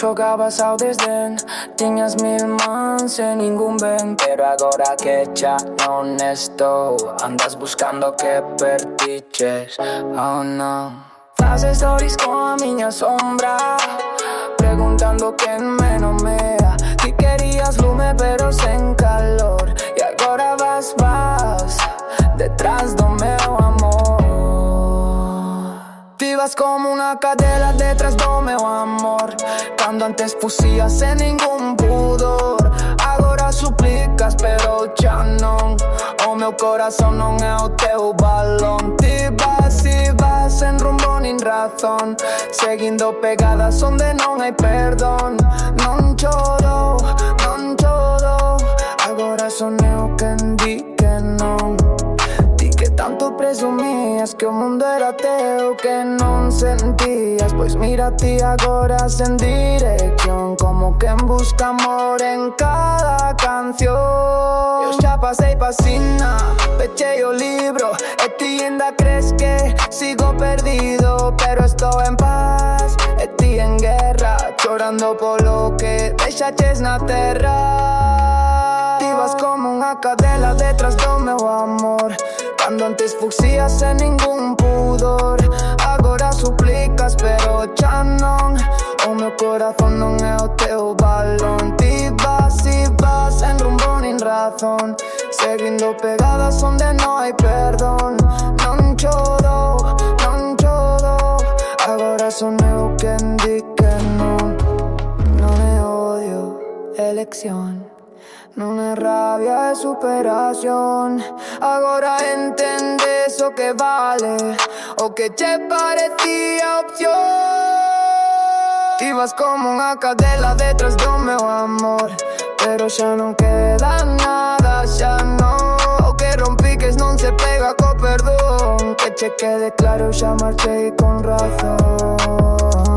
Xogabas ao desdén, tiñas 1000 mans e ningún ben. Pero agora que xa non estou, andas buscando que perdiches. Oh non. Faz stories coa miña sombra, preguntando quen me nomea. Ti querías lume pero sen calor, e agora vas detrás do meu amor. Ti vas como unha cadela detrás do meu amor, cando antes fusías sen ningún pudor. Agora suplicas pero xa non, o meu corazón non é o teu balón. Ti vas sen rumbo nin razón, seguindo pegadas onde non hai perdón. Non choro, agora son eu quen di que non. Ti que tanto presumías que o mundo era teu, que non sentías. Pois mira ti agora sen dirección, como quen busca amor en cada canción. Eu xa pasei pasina, pechei o libro, e ti ainda crees que sigo perdido. Pero estou en paz, e ti en guerra, chorando polo que deixaches na terra. Ti vas como unha cadela detrás do meu amor, cando antes fuxías sen ningún pudor. Agora suplicas pero xa non, o meu corazón non é o teu balón. Ti vas sen rumbo nin razón, seguindo pegadas onde non hai perdón. Non choro, agora son eu quen di que non. Non é odio, elección. Non é rabia, é superación. Agora entendes o que vale, o que che parecía opción. Ti vas como unha cadela detrás do meu amor, pero xa non queda nada, xa non. O que rompiques non se pega co perdón. Que che quede claro, xa marchei con razón.